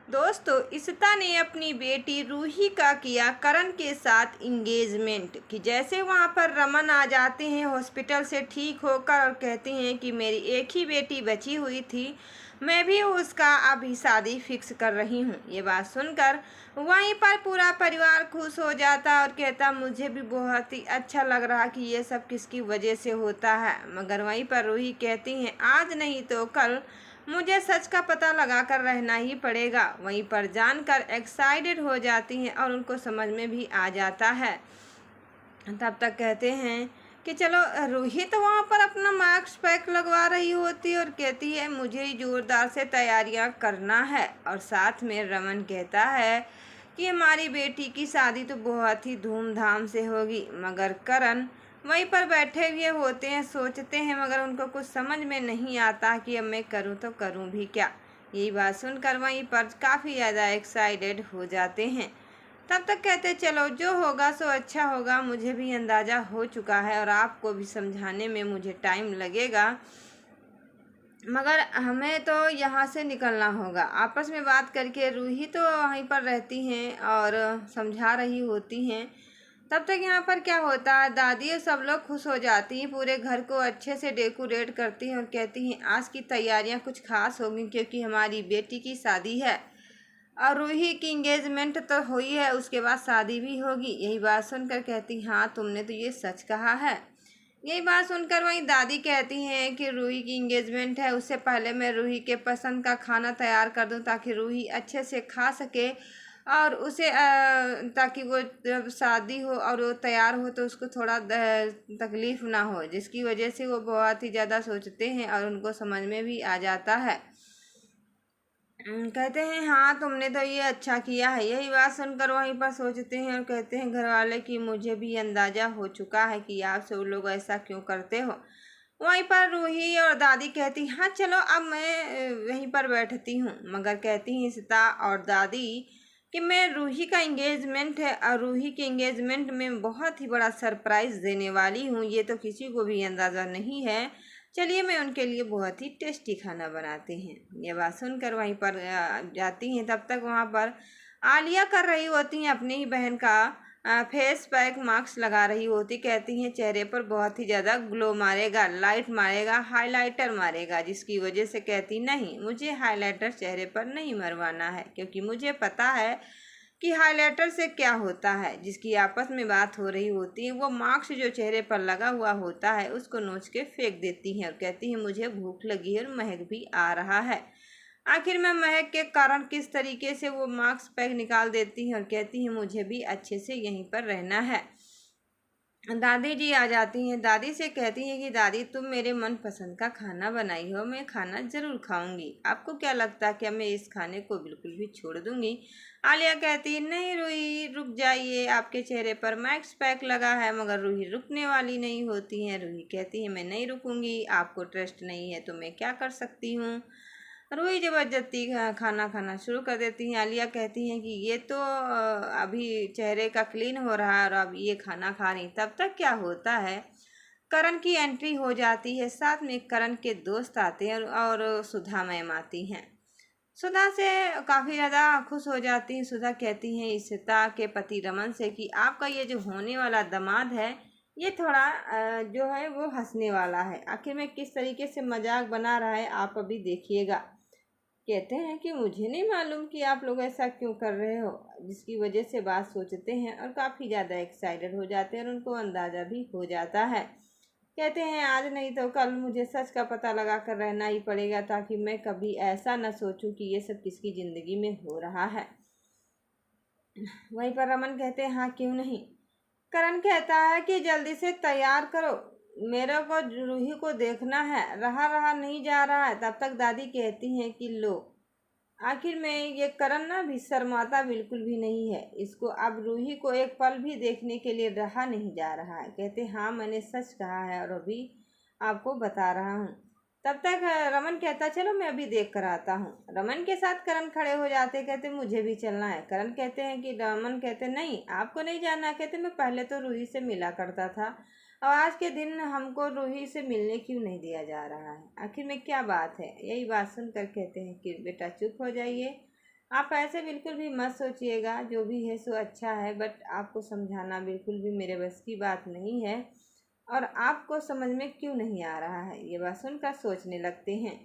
दोस्तों, इशिता ने अपनी बेटी रूही का किया करण के साथ इंगेजमेंट। कि जैसे वहां पर रमन आ जाते हैं हॉस्पिटल से ठीक होकर और कहते हैं कि मेरी एक ही बेटी बची हुई थी, मैं भी उसका अभी शादी फिक्स कर रही हूँ। ये बात सुनकर वहीं पर पूरा परिवार खुश हो जाता और कहता मुझे भी बहुत ही अच्छा लग रहा कि ये सब किसकी वजह से होता है। मगर वहीं पर रूही कहती हैं आज नहीं तो कल मुझे सच का पता लगाकर रहना ही पड़ेगा। वहीं पर जानकर एक्साइटेड हो जाती हैं और उनको समझ में भी आ जाता है। तब तक कहते हैं कि चलो, रूही तो वहाँ पर अपना मास्क पैक लगवा रही होती है और कहती है मुझे ही जोरदार से तैयारियां करना है। और साथ में रमन कहता है कि हमारी बेटी की शादी तो बहुत ही धूमधाम से होगी। मगर करण वहीं पर बैठे हुए होते हैं, सोचते हैं, मगर उनको कुछ समझ में नहीं आता कि अब मैं करूँ तो करूँ भी क्या। यही बात सुनकर वहीं पर काफ़ी ज़्यादा एक्साइटेड हो जाते हैं। तब तक कहते चलो जो होगा सो अच्छा होगा, मुझे भी अंदाज़ा हो चुका है और आपको भी समझाने में मुझे टाइम लगेगा, मगर हमें तो यहाँ से निकलना होगा। आपस में बात करके रूही तो वहीं पर रहती हैं और समझा रही होती हैं। तब तक यहाँ पर क्या होता है, दादी और सब लोग खुश हो जाती हैं, पूरे घर को अच्छे से डेकोरेट करती हैं और कहती हैं आज की तैयारियाँ कुछ खास होंगी क्योंकि हमारी बेटी की शादी है। और रूही की इंगेजमेंट तो हुई है, उसके बाद शादी भी होगी। यही बात सुनकर कहती हाँ तुमने तो ये सच कहा है। यही बात सुनकर वहीं दादी कहती हैं कि रूही की इंगेजमेंट है, उससे पहले मैं रूही के पसंद का खाना तैयार कर दूं ताकि रूही अच्छे से खा सके और उसे ताकि वो जब शादी हो और वो तैयार हो तो उसको थोड़ा तकलीफ़ ना हो, जिसकी वजह से वो बहुत ही ज़्यादा सोचते हैं और उनको समझ में भी आ जाता है। कहते हैं हाँ तुमने तो ये अच्छा किया है। यही बात सुनकर वहीं पर सोचते हैं और कहते हैं घर वाले कि मुझे भी अंदाज़ा हो चुका है कि आप सब लोग ऐसा क्यों करते हो। वहीं पर रूही और दादी कहती हाँ चलो अब मैं वहीं पर बैठती हूँ। मगर कहती हैं सीता और दादी कि मैं रूही का इंगेजमेंट है और रूही के इंगेजमेंट में बहुत ही बड़ा सरप्राइज़ देने वाली हूँ, ये तो किसी को भी अंदाज़ा नहीं है। चलिए मैं उनके लिए बहुत ही टेस्टी खाना बनाती हैं। ये बात सुनकर वहीं पर जाती हैं। तब तक वहाँ पर आलिया कर रही होती हैं अपनी ही बहन का फेस पैक मास्क लगा रही होती, कहती हैं चेहरे पर बहुत ही ज़्यादा ग्लो मारेगा, लाइट मारेगा, हाइलाइटर मारेगा, जिसकी वजह से कहती नहीं मुझे हाइलाइटर चेहरे पर नहीं मरवाना है क्योंकि मुझे पता है कि हाइलाइटर से क्या होता है। जिसकी आपस में बात हो रही होती है वो मास्क जो चेहरे पर लगा हुआ होता है उसको नोच के फेंक देती हैं और कहती हैं मुझे भूख लगी है और महक भी आ रहा है। आखिर में महक के कारण किस तरीके से वो मास्क पैक निकाल देती हैं और कहती हैं मुझे भी अच्छे से यहीं पर रहना है। दादी जी आ जाती हैं, दादी से कहती हैं कि दादी तुम मेरे मन पसंद का खाना बनाई हो, मैं खाना ज़रूर खाऊंगी। आपको क्या लगता है कि मैं इस खाने को बिल्कुल भी छोड़ दूंगी। आलिया कहती है नहीं रूही रुक जाइए, आपके चेहरे पर मैक्स पैक लगा है। मगर रूही रुकने वाली नहीं होती हैं। रूही कहती है मैं नहीं रुकूंगी, आपको ट्रस्ट नहीं है तो मैं क्या कर सकती हूँ। रूही जबरदस्ती खाना खाना शुरू कर देती हैं। आलिया कहती हैं कि ये तो अभी चेहरे का क्लीन हो रहा है और अब ये खाना खा रही। तब तक क्या होता है, करण की एंट्री हो जाती है, साथ में करण के दोस्त आते हैं और सुधा मैम आती हैं। सुधा से काफ़ी ज़्यादा खुश हो जाती हैं। सुधा कहती हैं इशिता के पति रमन से कि आपका ये जो होने वाला दामाद है ये थोड़ा जो है वो हंसने वाला है, आखिर में किस तरीके से मजाक बना रहा है आप अभी देखिएगा। कहते हैं कि मुझे नहीं मालूम कि आप लोग ऐसा क्यों कर रहे हो, जिसकी वजह से बात सोचते हैं और काफ़ी ज़्यादा एक्साइटेड हो जाते हैं और उनको अंदाज़ा भी हो जाता है। कहते हैं आज नहीं तो कल मुझे सच का पता लगा कर रहना ही पड़ेगा ताकि मैं कभी ऐसा न सोचूं कि ये सब किसकी ज़िंदगी में हो रहा है। वहीं पर रमन कहते हैं हाँ क्यों नहीं। करण कहता है कि जल्दी से तैयार करो, मेरे को रूही को देखना है, रहा रहा नहीं जा रहा है। तब तक दादी कहती हैं कि लो, आखिर में ये करण ना भी शर्माता बिल्कुल भी नहीं है, इसको अब रूही को एक पल भी देखने के लिए रहा नहीं जा रहा है। कहते हाँ मैंने सच कहा है और अभी आपको बता रहा हूँ। तब तक रमन कहता चलो मैं अभी देख कर आता हूँ। रमन के साथ करण खड़े हो जाते, कहते मुझे भी चलना है। करण कहते हैं कि रमन कहते नहीं आपको नहीं जाना। कहते मैं पहले तो रूही से मिला करता था और आज के दिन हमको रूही से मिलने क्यों नहीं दिया जा रहा है, आखिर में क्या बात है। यही बात सुनकर कहते हैं कि बेटा चुप हो जाइए, आप ऐसे बिल्कुल भी मत सोचिएगा, जो भी है सो अच्छा है, बट आपको समझाना बिल्कुल भी मेरे बस की बात नहीं है। और आपको समझ में क्यों नहीं आ रहा है, ये बात सुनकर सोचने लगते हैं।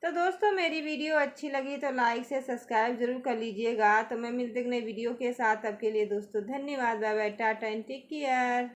तो दोस्तों, मेरी वीडियो अच्छी लगी तो लाइक से सब्सक्राइब जरूर कर लीजिएगा। तो मैं मिलते एक नई वीडियो के साथ, अब के लिए दोस्तों धन्यवाद, bye bye, tata and take care.